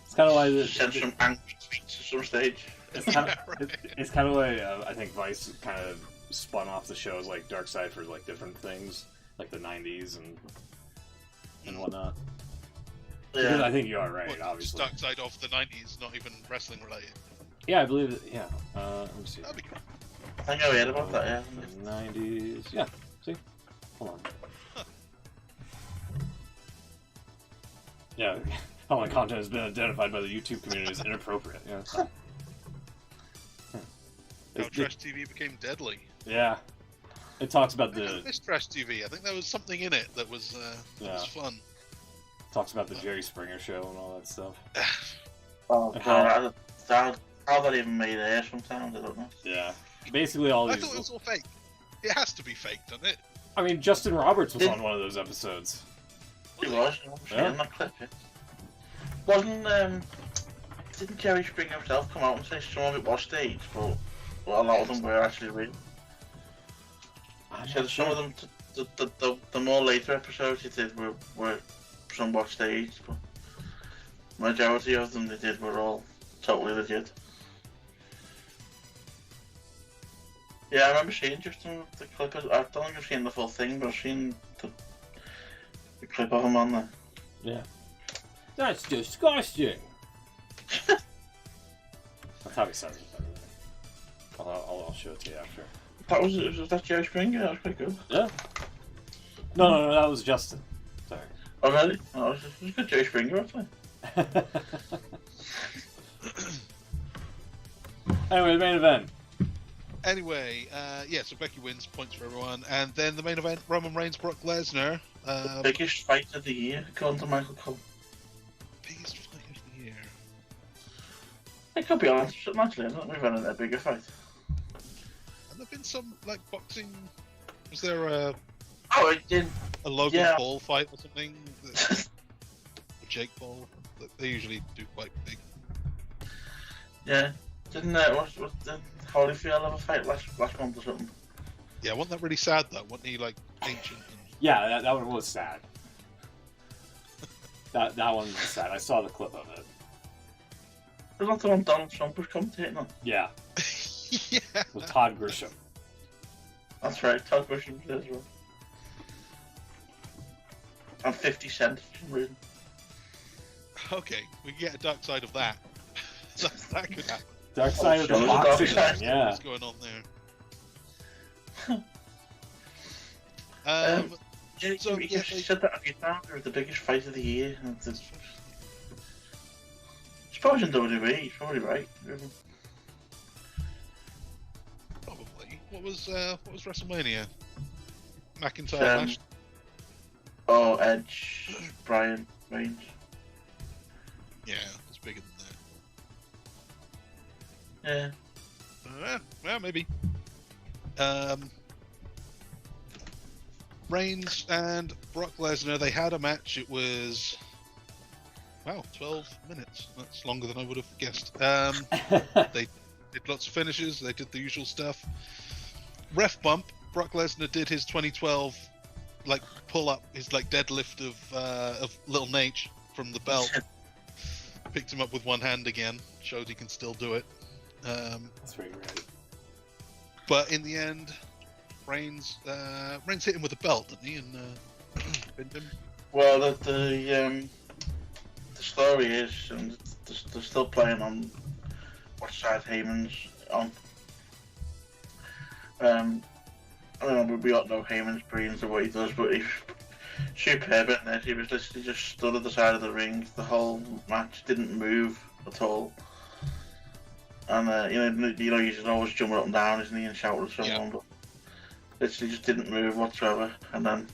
It's kind of why Send some angry tweets at some stage. it's kind of Right. it's kind of why I think Vice kind of spun off the shows like Dark Side for like different things, like the '90s and whatnot. Because I think you are right, Well, obviously. Dark Side of the 90s, not even wrestling related. Yeah, I believe it. Yeah. Let me see. That'd be cool. I think I heard about that, yeah. The '90s. Yeah. See. Hold on. Huh. Yeah. Following content has been identified by the YouTube community as inappropriate. Yeah. It's fine. How trash TV became deadly. Yeah. It talks about I the missed trash TV. I think there was something in it that was Yeah. fun. talks about the Jerry Springer show and all that stuff. Oh, And God, how that even made air sometimes, I don't know. Yeah. Basically all I these. thought it was all fake. It has to be fake, doesn't it? I mean, Justin Roberts was Did- on one of those episodes. He was, Yeah. in that clip, yeah. Didn't Jerry Springer himself come out and say some of it was staged, but a lot of them were actually real? I'm He not said some of them, the more later episodes he did were somewhat staged, but majority of them they did were all totally legit. Yeah, I remember seeing just the clip. I don't think I've seen the full thing, but I've seen the clip of him on there. Yeah. That's disgusting. That's how he says it. I'll show it to you after. Was that Jerry Springer? That was pretty good. Yeah. No, that was Justin. Sorry. Oh really? Oh, it was good Jerry Springer actually. Anyway, the main event. Anyway, so Becky wins, points for everyone, and then the main event: Roman Reigns, Brock Lesnar. Biggest fight of the year, according to Michael Cole. Biggest fight of the year. It could be honest, actually, hasn't it? We've had a bigger fight. And there've been some like boxing. Was there a Oh, it did. A Logan Yeah. Paul fight or something? Jake Paul? They usually do quite big. Yeah. Didn't was the Holyfield have a fight last month or something? Yeah, wasn't that really sad though? Wasn't he like ancient? Yeah, that one was sad. that one was sad. I saw the clip of it. Was that the one Donald Trump was commentating on? Yeah, Yeah. with Todd Grisham. That's right, Todd Grisham as well. And 50 Cent for some reason. Okay, we can get a dark side of that. that could happen. Dark side of the sure, boxing. dark side. Yeah. What's going on there? Yeah, So, you yeah, said that a few times. It was the biggest fight of the year. And it's probably in WWE. He's probably right. Probably. What was WrestleMania? McIntyre Um, Lash. Oh, Edge, Bryan, Reigns. Yeah, it's bigger than Yeah. that. Well, maybe. Reigns and Brock Lesnar, they had a match. It was 12 minutes. That's longer than I would have guessed. They did lots of finishes. They did the usual stuff. Ref bump. Brock Lesnar did his 2012 pull up, his deadlift of Little Nate from the belt. Picked him up with one hand again. Showed he can still do it. That's pretty great. But in the end, Reigns hit him with a belt, didn't he? And pinned him. Well, the story is, and they're still playing on which side Heyman's on. I mean, we all know Heyman's brilliant at what he does, but he's superb in this. He was literally just stood at the side of the ring. The whole match didn't move at all. And he's always jumping up and down, isn't he, and shouting at someone, but literally just didn't move whatsoever. And then,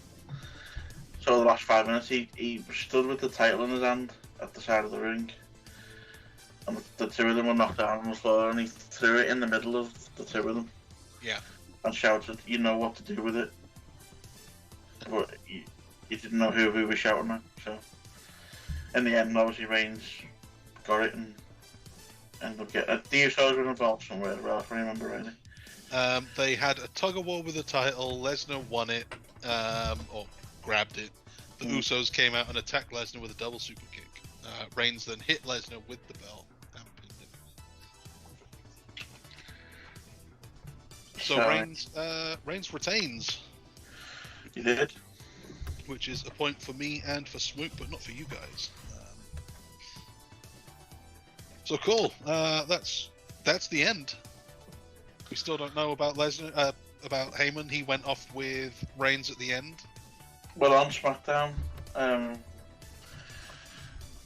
so the last 5 minutes, he stood with the title in his hand at the side of the ring, and the two of them were knocked down on the floor, and he threw it in the middle of the two of them. Yeah. And shouted, "You know what to do with it." But you didn't know who was shouting at. So in the end, obviously Reigns got it and ended up getting. The Usos were involved somewhere as well, if I remember rightly. They had a tug of war with the title. Lesnar won it, or grabbed it. The Usos came out and attacked Lesnar with a double super kick. Reigns then hit Lesnar with the belt and pinned him. So Reigns retains. He did. Which is a point for me and for Smook, but not for you guys. So cool. That's the end. We still don't know about Lesnar, about Heyman. He went off with Reigns at the end. Well, on SmackDown,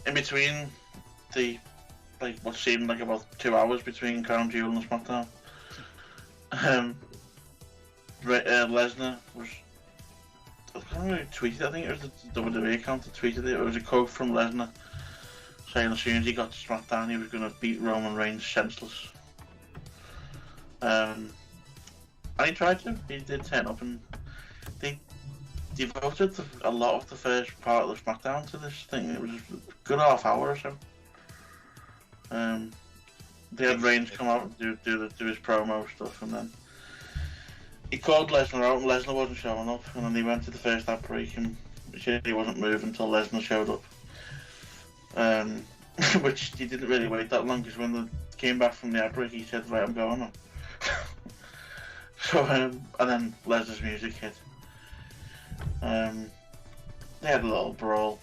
in between what seemed like about 2 hours between Crown Jewel and SmackDown, Lesnar was. I can't remember who tweeted. I think it was the WWE account that tweeted it. It was a quote from Lesnar saying as soon as he got to SmackDown, he was going to beat Roman Reigns senseless. And he tried to. He did turn up, and they devoted a lot of the first part of the SmackDown to this thing. It was a good half hour or so. They had Reigns come out and do his promo stuff, and then he called Lesnar out, and Lesnar wasn't showing up, and then he went to the first ad break, and he wasn't moving until Lesnar showed up. Which he didn't really wait that long, because when they came back from the ad break, he said, "Right, I'm going now." So, and then Lesnar's music hit. They had a little brawl.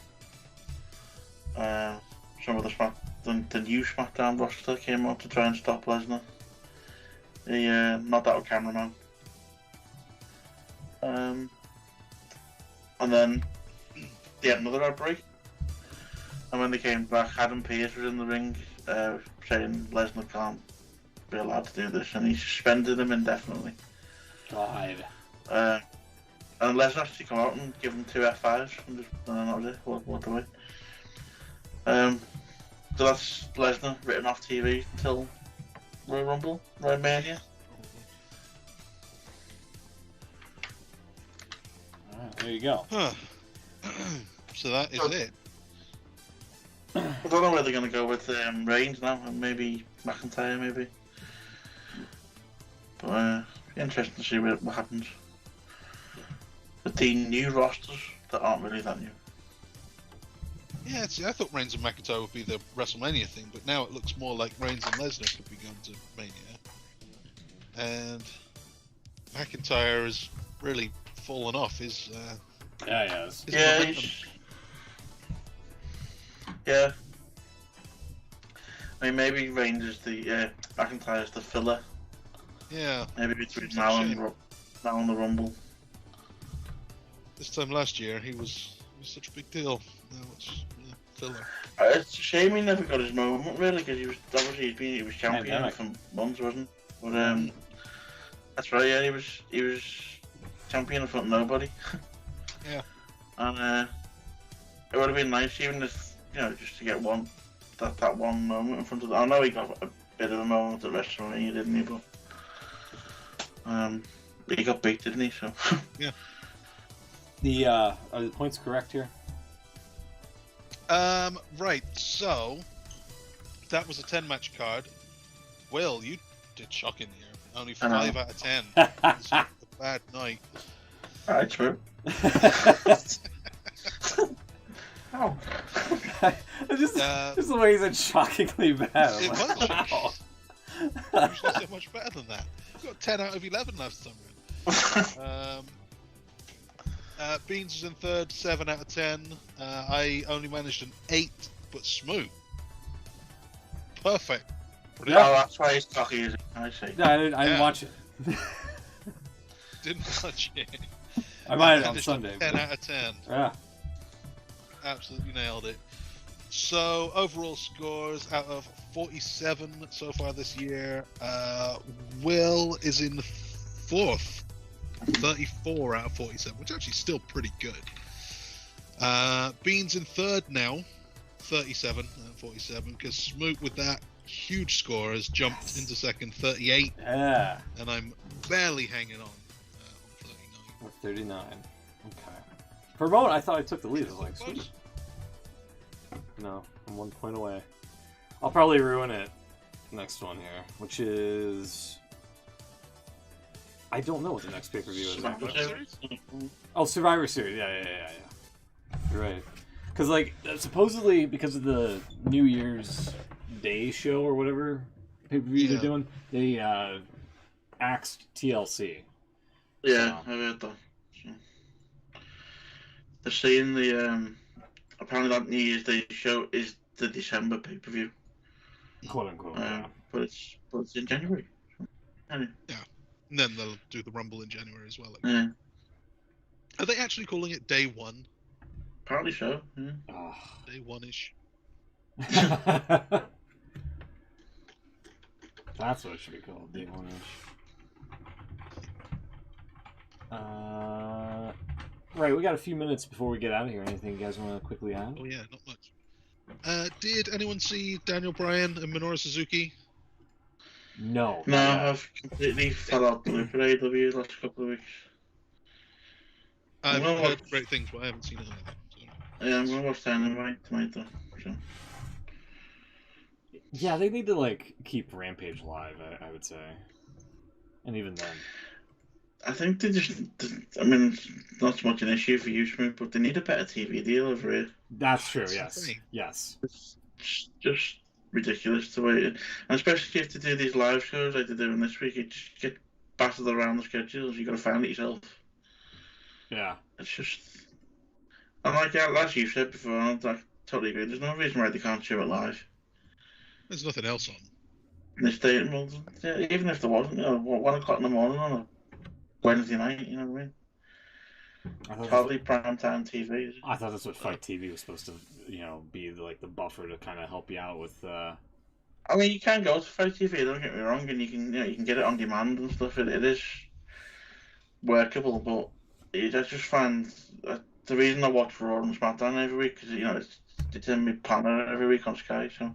Some of the new SmackDown roster came out to try and stop Lesnar. He knocked out a cameraman. And then they had another outbreak. And when they came back, Adam Pearce was in the ring saying Lesnar can't be allowed to do this, and he suspended him indefinitely. God. And Lesnar actually come out and give him 2 F5s, and then that was it. Walked away. So that's Lesnar written off TV until Royal Rumble, Royal Mania. There you go. So that is it. I don't know where they're going to go with Reigns now, and maybe McIntyre, maybe. But interesting to see what happens with the new rosters that aren't really that new. Yeah, see, I thought Reigns and McIntyre would be the WrestleMania thing, but now it looks more like Reigns and Lesnar could be going to Mania. And McIntyre has really fallen off his. Yeah. his Yeah, momentum. yeah. I mean, maybe Reigns is the McIntyre is the filler. Yeah. Maybe between Seems like now a and shame. now and the Rumble. This time last year, he was such a big deal. Now it's filler. It's a shame he never got his moment, really, because he was obviously he was champion Pandemic. for months, wasn't he? But that's right. Yeah, he was champion in front of nobody. Yeah. And it would have been nice, even if just to get that one moment in front of. I know he got a bit of a moment at WrestleMania, didn't he? But he got beat, didn't he? So. Yeah. Are the points correct here? Right, so that was a 10-match card. Will, you did shocking here. Only I know. 5 out of 10. It's a bad night. Alright, true. Ow. just the way he said shockingly bad. I'm It like, was wow. Usually so much better than that. You got 10 out of 11 last time. Beans is in third, 7 out of 10. I only managed an 8, but smooth. Perfect. Oh, that's why he's cocky, is it? I see. No, I didn't Yeah. watch it. Didn't touch it. I might have on Finished Sunday. 10 but- out of 10. Yeah. Absolutely nailed it. So, overall scores out of 47 so far this year. Will is in 4th. 34 out of 47, which actually is still pretty good. Beans in 3rd now. 37 out of 47, because Smoot with that huge score has jumped into 2nd, 38, Yeah. and I'm barely hanging on 39. Or 39. Okay. For a moment, I thought I took the lead. I was like, sweet. No, I'm 1 point away. I'll probably ruin it next one here, which is... I don't know what the next pay-per-view is. Survivor Series? Oh, Survivor Series. Yeah. You're right. Because, like, supposedly, because of the New Year's Day show or whatever pay-per-view they're doing, they axed TLC. Yeah, I've heard that. So. They're saying apparently that New Year's Day show is the December pay-per-view. Quote unquote. Yeah. But it's in January. Anyway. And then they'll do the Rumble in January as well. Yeah, Are they actually calling it Day 1? apparently so. Yeah. Oh. Day 1-ish? That's what it should be called, Day One-ish. Right, we got a few minutes before we get out of here. Anything you guys want to quickly add? Oh yeah, not much. Did anyone see Daniel Bryan and Minoru Suzuki? No. No, not yet. I've completely fell out the loop with AW the last couple of weeks. I've Well, heard great things, but I haven't seen anything. So. Yeah, I'm gonna watch Dynamite tonight though. So. Yeah, they need to like keep Rampage live. I would say, and even then, I think they just, I mean, it's not so much an issue for you, Smith, but they need a better TV deal over here. that's true. That's the Yes, thing. yes. It's just ridiculous the way it, and especially if you have to do these live shows like they're doing this week, you just get battered around the schedules. You got to find it yourself. Yeah. It's just, and like as you said before, I totally agree. There's no reason why they can't show it live. There's nothing else on. In this day, well, yeah, even if there wasn't, 1 o'clock in the morning on a Wednesday night, you know what I mean? It's hardly prime time TV. Is it? I thought that's what Fight TV was supposed to, be like the buffer to kind of help you out with. I mean, you can go to Fight TV. Don't get me wrong, and you can get it on demand and stuff. It is workable, but I just find the reason I watch Raw and SmackDown every week because it's in my planner every week on Sky, so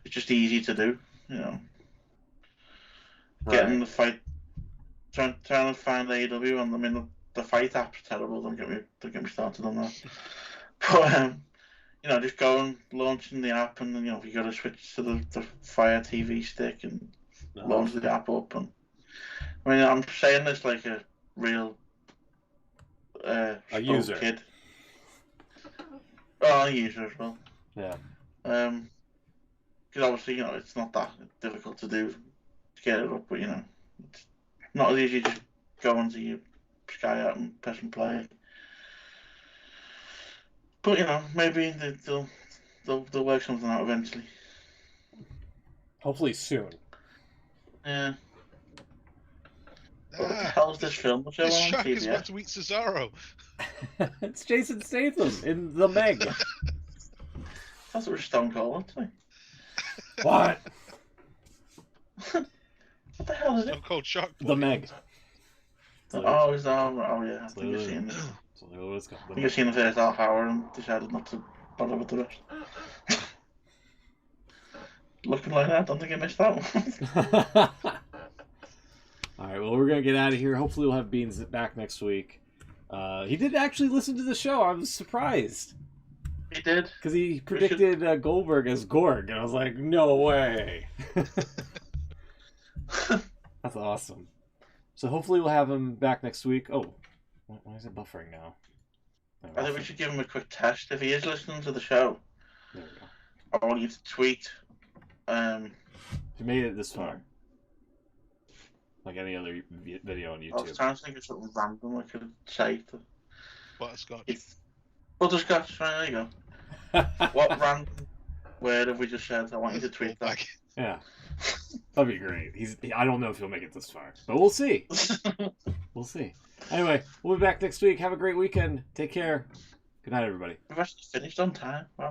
it's just easy to do. Getting the fight, trying to find AEW, and I mean the fight app's terrible. Don't get me started on that. But just go and launching the app, and then you got to switch to the Fire TV stick and launch the app up. And I mean, I'm saying this like a real a user kid. Oh, a user as well. Yeah. Because obviously, it's not that difficult to do to get it up, but it's not as easy to just go onto your Sky app and press and play. But maybe they'll work something out eventually. Hopefully soon. Yeah. What the hell is this film? What's This on shark TV? is about to eat Cesaro. It's Jason Statham in The Meg. That's what Stone Cold, isn't it? What? What the hell is it? Stone Cold Shark. The Meg. Oh, is that? Oh, yeah. I think I've seen it. That's literally what it's called. I think I've seen the first half hour and decided not to bother with the rest. Looking like that, I don't think I missed that one. All right, well, we're going to get out of here. Hopefully we'll have Beans back next week. He did actually listen to the show. I was surprised. He did. Because he predicted Goldberg as Gorg, and I was like, no way. That's awesome. So hopefully we'll have him back next week. Oh, why is it buffering now? I think we should give him a quick test. If he is listening to the show, there we go. I want you to tweet. If you made it this far, like any other video on YouTube. I was trying to think of something random I could say to. Butterscotch. Butterscotch, right, there you go. What random word have we just said? I want you to tweet that. Yeah. That'd be great. I don't know if he'll make it this far, but we'll see. We'll see. Anyway, we'll be back next week. Have a great weekend. Take care. Good night, everybody. We've actually finished on time. Wow.